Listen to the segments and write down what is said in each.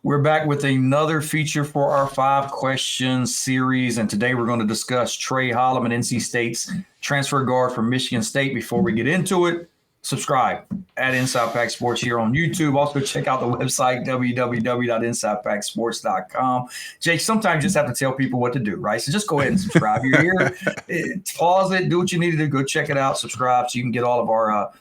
We're back with another feature for our 5 questions series, and today we're going to discuss Tre Holloman, NC State's transfer guard from Michigan State. Before we get into it, subscribe at Inside Pack Sports here on YouTube. Also, check out the website, www.insidepacksports.com. Jake, sometimes you just have to tell people what to do, right? So just go ahead and subscribe. You're here, pause it, do what you need to do, go check it out, subscribe so you can get all of our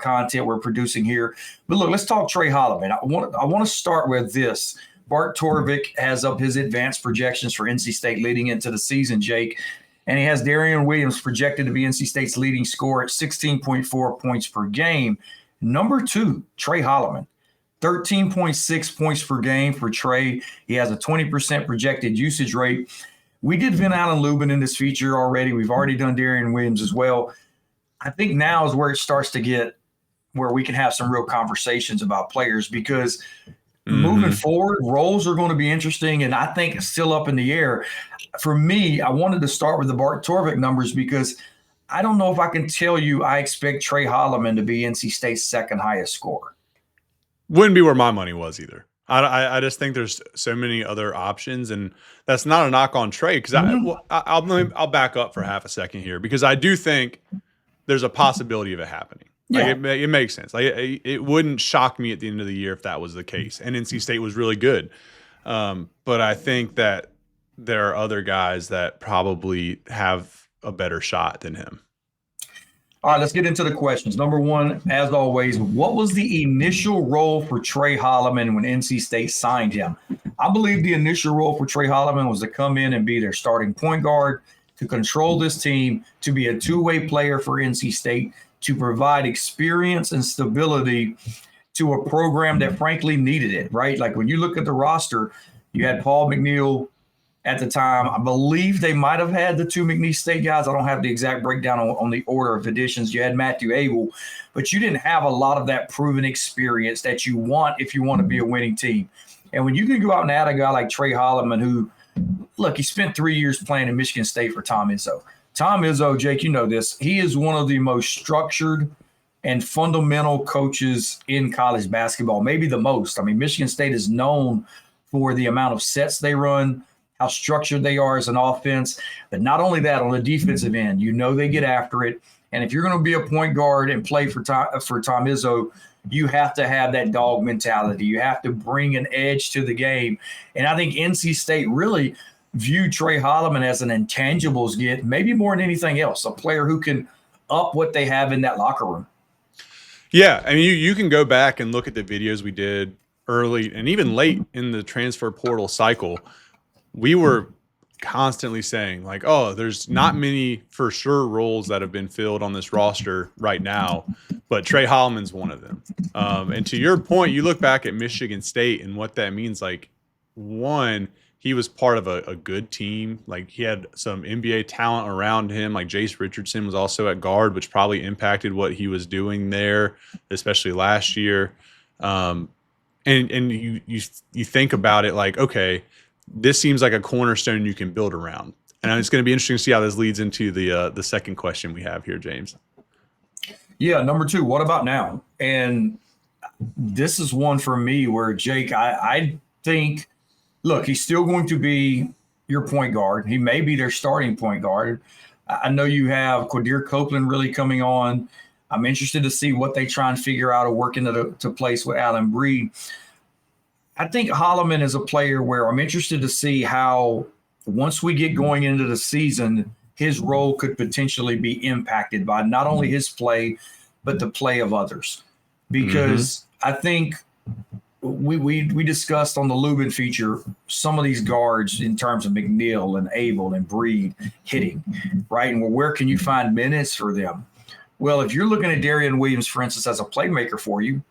content we're producing here. But look, let's talk Tre Holloman. I want to start with this. Bart Torvik has up his advanced projections for NC State leading into the season, Jake. And he has Darian Williams projected to be NC State's leading scorer at 16.4 points per game. Number 2, Tre Holloman, 13.6 points per game for Tre. He has a 20% projected usage rate. We did Vin Allen Lubin in this feature already. We've already done Darian Williams as well. I think now is where it starts to get where we can have some real conversations about players, because moving forward, roles are going to be interesting, and I think it's still up in the air. For me, I wanted to start with the Bart Torvik numbers because I don't know if I can tell you I expect Tre Holloman to be NC State's second highest scorer. Wouldn't be where my money was either. I just think there's so many other options, and that's not a knock on Tre, because I'll back up for half a second here, because I do think there's a possibility of it happening. Like it makes sense. Like it wouldn't shock me at the end of the year if that was the case, and NC State was really good. But I think that there are other guys that probably have a better shot than him. All right, let's get into the questions. Number 1, as always, what was the initial role for Tre Holloman when NC State signed him? I believe the initial role for Tre Holloman was to come in and be their starting point guard, to control this team, to be a two-way player for NC State, to provide experience and stability to a program that frankly needed it, right? Like when you look at the roster, you had Paul McNeil at the time. I believe they might have had the 2 McNeil State guys. I don't have the exact breakdown on the order of additions. You had Matthew Abel, but you didn't have a lot of that proven experience that you want if you want to be a winning team. And when you can go out and add a guy like Tre Holloman, who, look, he spent 3 years playing in Michigan State for Tom Izzo. Tom Izzo, Jake, you know this. He is one of the most structured and fundamental coaches in college basketball, maybe the most. I mean, Michigan State is known for the amount of sets they run, how structured they are as an offense. But not only that, on the defensive end, you know they get after it. And if you're going to be a point guard and play for Tom Izzo, you have to have that dog mentality. You have to bring an edge to the game. And I think NC State really viewed Tre Holloman as an intangibles get, maybe more than anything else, a player who can up what they have in that locker room. Yeah, I mean, you can go back and look at the videos we did early and even late in the transfer portal cycle. We were constantly saying, like, oh, there's not many for sure roles that have been filled on this roster right now, but Tre Holloman's one of them. And to your point, you look back at Michigan State and what that means. Like, one, he was part of a good team. Like, he had some NBA talent around him. Like, Jace Richardson was also at guard, which probably impacted what he was doing there, especially last year. And you think about it like, okay, this seems like a cornerstone you can build around. And it's going to be interesting to see how this leads into the second question we have here, James. Yeah, number 2, what about now? And this is one for me where, Jake, I think – look, he's still going to be your point guard. He may be their starting point guard. I know you have Q Copeland really coming on. I'm interested to see what they try and figure out or work into place with Alyn Breed. I think Holloman is a player where I'm interested to see how, once we get going into the season, his role could potentially be impacted by not only his play, but the play of others. Because I think – we discussed on the Lubin feature some of these guards in terms of McNeil and Abel and Breed hitting, right? And where can you find minutes for them? Well, if you're looking at Darian Williams, for instance, as a playmaker for you,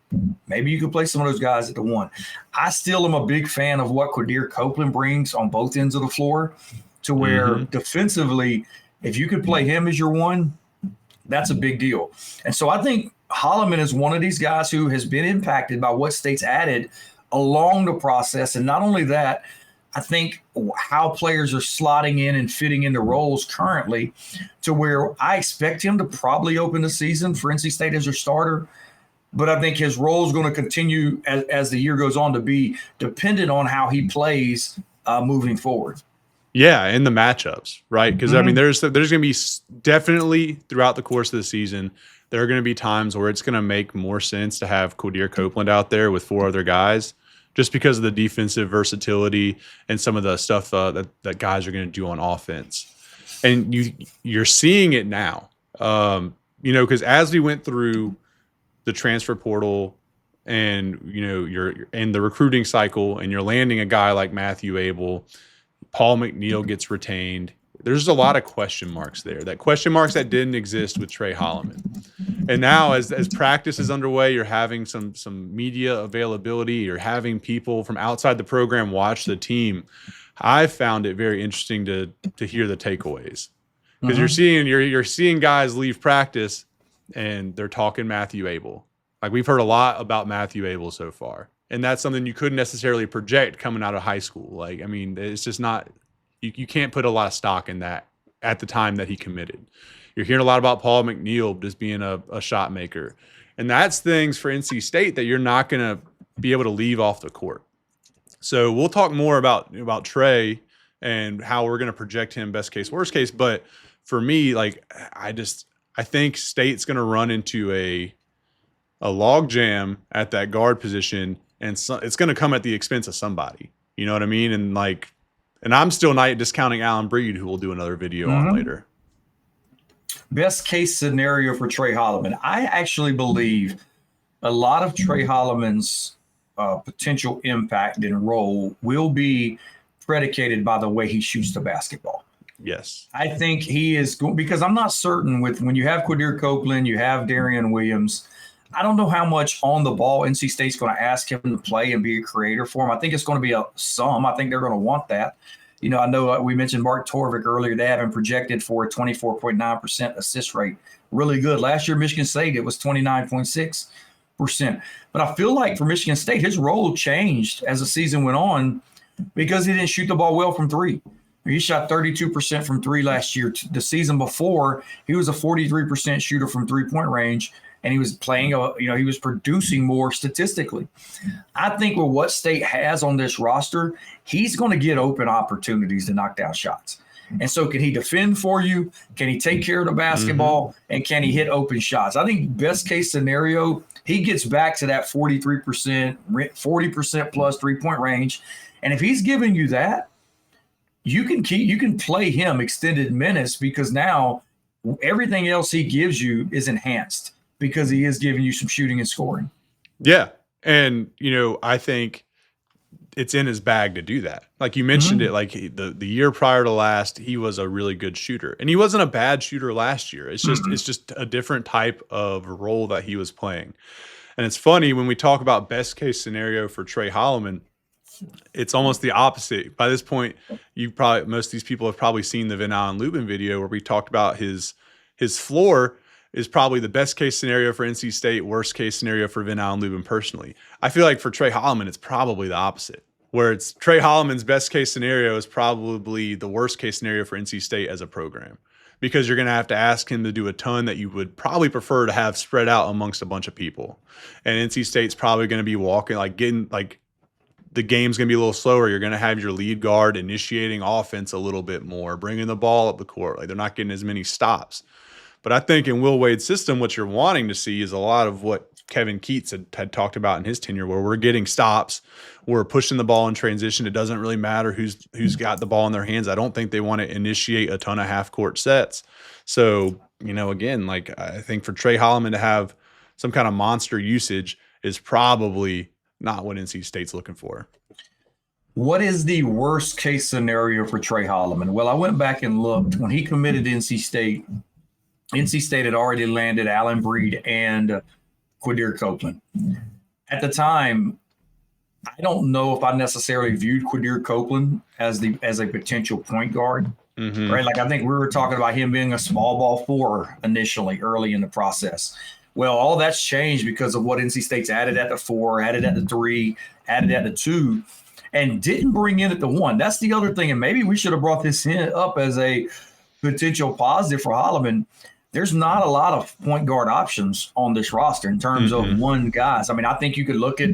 maybe you could play some of those guys at the 1. I still am a big fan of what Q Copeland brings on both ends of the floor, to where defensively, if you could play him as your 1, that's a big deal. And so I think Holloman is one of these guys who has been impacted by what State's added along the process. And not only that, I think how players are slotting in and fitting into roles currently, to where I expect him to probably open the season for NC State as their starter. but I think his role is going to continue as the year goes on to be dependent on how he plays moving forward. Yeah, and the matchups, right? Because I mean, there's going to be definitely throughout the course of the season, there are going to be times where it's going to make more sense to have Q Copeland out there with 4 other guys, just because of the defensive versatility and some of the stuff that guys are going to do on offense. And you're seeing it now, because as we went through the transfer portal and, you're in the recruiting cycle and you're landing a guy like Matthew Abel, Paul McNeil gets retained. There's a lot of question marks there. That question marks that didn't exist with Tre Holloman. And now as practice is underway, you're having some media availability. You're having people from outside the program watch the team. I found it very interesting to hear the takeaways, because you're seeing guys leave practice and they're talking Matthew Abel. Like, we've heard a lot about Matthew Abel so far. And that's something you couldn't necessarily project coming out of high school. Like, I mean, it's just not, you can't put a lot of stock in that at the time that he committed. You're hearing a lot about Paul McNeil just being a shot maker. And that's things for NC State that you're not going to be able to leave off the court. So we'll talk more about Tre and how we're going to project him best case, worst case. But for me, like, I think State's going to run into a log jam at that guard position, and so it's going to come at the expense of somebody. You know what I mean? And I'm still not discounting Alyn Breed, who we'll do another video on later. Best case scenario for Tre Holloman. I actually believe a lot of Tre Holloman's potential impact and role will be predicated by the way he shoots the basketball. Yes. I think he is going, because I'm not certain when you have Q Copeland, you have Darian Williams. I don't know how much on the ball NC State's going to ask him to play and be a creator for him. I think it's going to be some. I think they're going to want that. I know we mentioned Mark Torvik earlier. They have him projected for a 24.9% assist rate. Really good. Last year, Michigan State, it was 29.6%. But I feel like for Michigan State, his role changed as the season went on because he didn't shoot the ball well from 3. He shot 32% from 3 last year. The season before, he was a 43% shooter from 3-point range. And he was playing, he was producing more statistically. I think with what State has on this roster, he's going to get open opportunities to knock down shots. And so can he defend for you? Can he take care of the basketball? And can he hit open shots? I think best case scenario, he gets back to that 43%, 40% plus 3-point range. And if he's giving you that, you can play him extended minutes, because now everything else he gives you is enhanced, because he is giving you some shooting and scoring. Yeah. And, I think it's in his bag to do that. Like you mentioned it, like the year prior to last, he was a really good shooter, and he wasn't a bad shooter last year. It's just a different type of role that he was playing. And it's funny when we talk about best case scenario for Tre Holloman, it's almost the opposite. By this point, most of these people have probably seen the Van Allen Lubin video where we talked about his floor is probably the best case scenario for NC State, worst case scenario for Van Allen Lubin personally. I feel like for Tre Holloman, it's probably the opposite, where it's Tre Holloman's best case scenario is probably the worst case scenario for NC State as a program, because you're going to have to ask him to do a ton that you would probably prefer to have spread out amongst a bunch of people. And NC State's probably going to be the game's going to be a little slower. You're going to have your lead guard initiating offense a little bit more, bringing the ball up the court. Like, they're not getting as many stops. But I think in Will Wade's system, what you're wanting to see is a lot of what Kevin Keats had talked about in his tenure, where we're getting stops, we're pushing the ball in transition. It doesn't really matter who's got the ball in their hands. I don't think they want to initiate a ton of half-court sets. So, again, like, I think for Tre Holloman to have some kind of monster usage is probably not what NC State's looking for. What is the worst case scenario for Tre Holloman? Well, I went back and looked. When he committed to NC State had already landed Alyn Breed and Q Copeland. At the time, I don't know if I necessarily viewed Q Copeland as a potential point guard. Right? Like, I think we were talking about him being a small ball 4 initially, early in the process. Well, all that's changed because of what NC State's added at the 4, added at the 3, added at the 2, and didn't bring in at the 1. That's the other thing, and maybe we should have brought this up as a potential positive for Holloman. there's not a lot of point guard options on this roster in terms of one guys. I mean, I think you could look at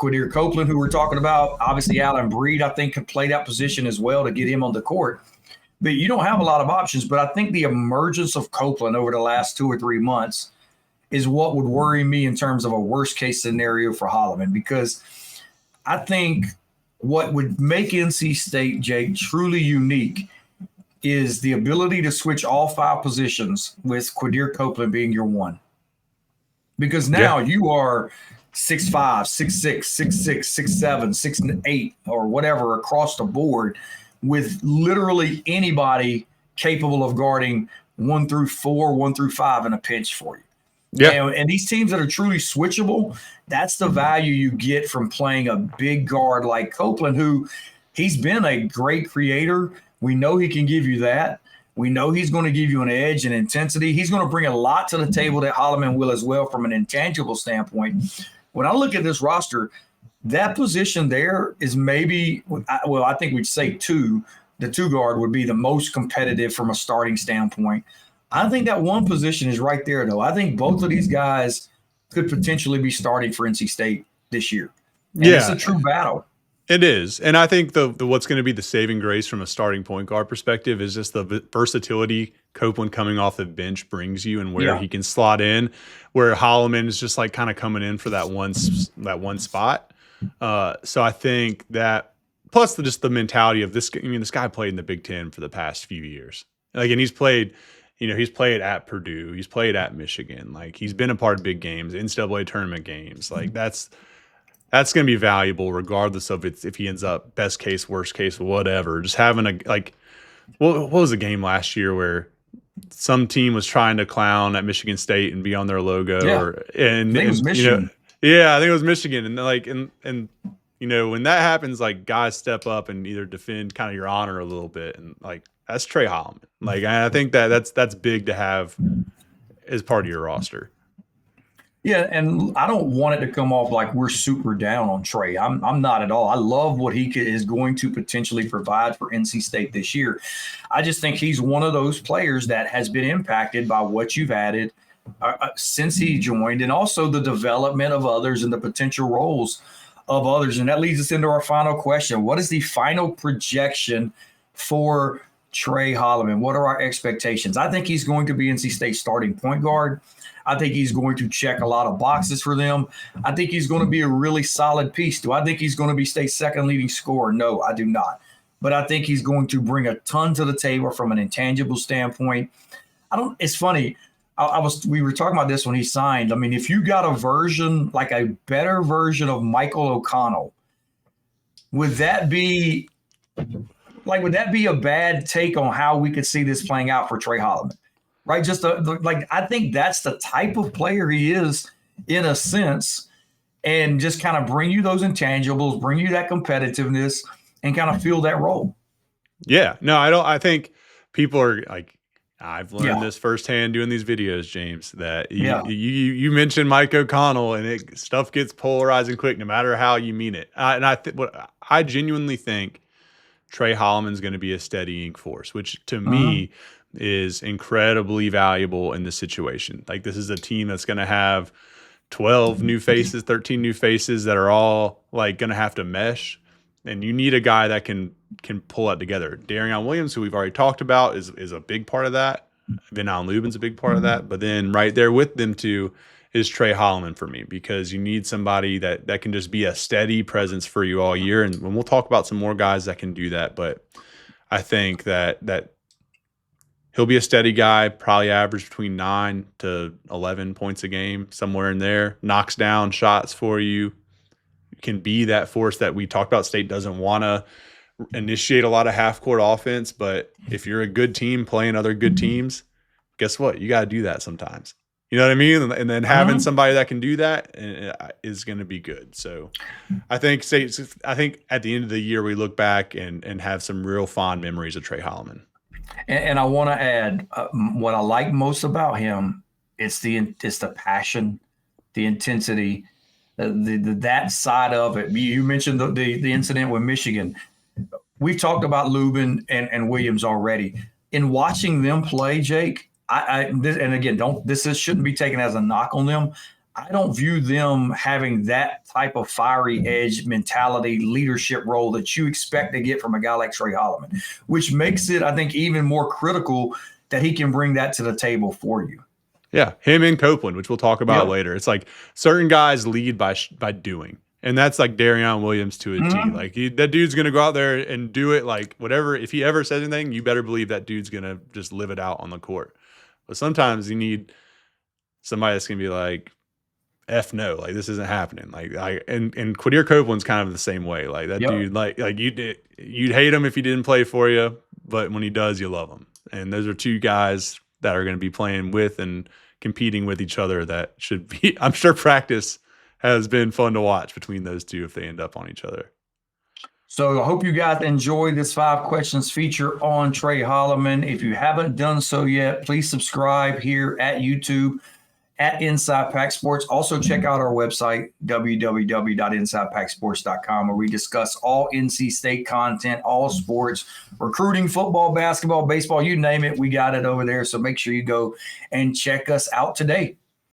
Q Copeland, who we're talking about. Obviously, Alyn Breed, I think, could play that position as well to get him on the court. But you don't have a lot of options. But I think the emergence of Copeland over the last 2 or 3 months is what would worry me in terms of a worst-case scenario for Holloman, because I think what would make NC State, Jake, truly unique is the ability to switch all 5 positions with Q Copeland being your one. Because now you are 6'5", 6'6", 6'6", 6'7", 6'8", or whatever across the board with literally anybody capable of guarding 1 through 4, 1 through 5 in a pinch for you. Yeah. And these teams that are truly switchable, that's the value you get from playing a big guard like Copeland, who he's been a great creator. We know he can give you that. We know he's going to give you an edge and intensity. He's going to bring a lot to the table that Holloman will as well from an intangible standpoint. When I look at this roster, that position there is maybe, well, I think we'd say 2. The 2 guard would be the most competitive from a starting standpoint. I think that 1 position is right there, though. I think both of these guys could potentially be starting for NC State this year. And it's a true battle. It is. And I think the what's going to be the saving grace from a starting point guard perspective is just the versatility Copeland coming off the bench brings you, and where he can slot in, where Holloman is just like kind of coming in for that one spot. So I think that, plus just the mentality of this, I mean, this guy played in the Big Ten for the past few years. Like, and he's played at Purdue, he's played at Michigan, like he's been a part of big games, NCAA tournament games. Like that's going to be valuable regardless of if he ends up best case, worst case, whatever. Just having what was the game last year where some team was trying to clown at Michigan State and be on their logo? I think it was Michigan. I think it was Michigan. And when that happens, like, guys step up and either defend kind of your honor a little bit. And like, that's Tre Holloman. Like, I think that's big to have as part of your roster. Yeah, and I don't want it to come off like we're super down on Tre. I'm not at all. I love what he is going to potentially provide for NC State this year. I just think he's one of those players that has been impacted by what you've added since he joined, and also the development of others and the potential roles of others. And that leads us into our final question. What is the final projection for Tre Holloman? What are our expectations? I think he's going to be NC State starting point guard. I think he's going to check a lot of boxes for them. I think he's going to be a really solid piece. Do I think he's going to be State's second leading scorer? No, I do not. But I think he's going to bring a ton to the table from an intangible standpoint. It's funny. We were talking about this when he signed. I mean, if you got a version, like a better version of Michael O'Connell, would that be a bad take on how we could see this playing out for Tre Holloman? Right, just I think that's the type of player he is in a sense, and just kind of bring you those intangibles, bring you that competitiveness, and kind of fill that role. Yeah, no, I think people are like, I've learned this firsthand doing these videos, James, that you mentioned Mike O'Connell, and stuff gets polarizing quick, no matter how you mean it. And I genuinely think Tre Holloman's going to be a steadying force, which to me is incredibly valuable in this situation. Like, this is a team that's going to have 12 new faces, 13 new faces that are all like going to have to mesh, and you need a guy that can pull that together. Darion Williams, who we've already talked about, is a big part of that. Van Allen Lubin's a big part of that. But then right there with them too is Tre Holloman for me, because you need somebody that can just be a steady presence for you all year. And we'll talk about some more guys that can do that, but I think that he'll be a steady guy, probably average between 9 to 11 points a game, somewhere in there. Knocks down shots for you. Can be that force that we talked about. State doesn't want to initiate a lot of half-court offense, but if you're a good team playing other good teams, guess what? You got to do that sometimes. You know what I mean? And then having somebody that can do that is going to be good. So I think at the end of the year, we look back and have some real fond memories of Tre Holloman. And I want to add what I like most about him. It's the passion, the intensity, that side of it. You mentioned the incident with Michigan. We've talked about Lubin and Williams already. In watching them play, Jake, And again, shouldn't be taken as a knock on them. I don't view them having that type of fiery edge mentality, leadership role that you expect to get from a guy like Tre Holloman, which makes it, I think, even more critical that he can bring that to the table for you. Yeah, him and Copeland, which we'll talk about later. It's like certain guys lead by doing. And that's like Darion Williams to a T. Like that dude's going to go out there and do it, like whatever. If he ever says anything, you better believe that dude's going to just live it out on the court. But sometimes you need somebody that's going to be like, F no, like this isn't happening. And Quadir Copeland's kind of the same way. Like that dude, like you'd hate him if he didn't play for you, but when he does, you love him. And those are two guys that are going to be playing with and competing with each other. That should be, I'm sure practice has been fun to watch between those two if they end up on each other. So I hope you guys enjoyed this 5 questions feature on Tre Holloman. If you haven't done so yet, please subscribe here at YouTube at Inside Pack Sports. Also check out our website, www.insidepacksports.com, where we discuss all NC State content, all sports, recruiting, football, basketball, baseball, you name it. We got it over there. So make sure you go and check us out today.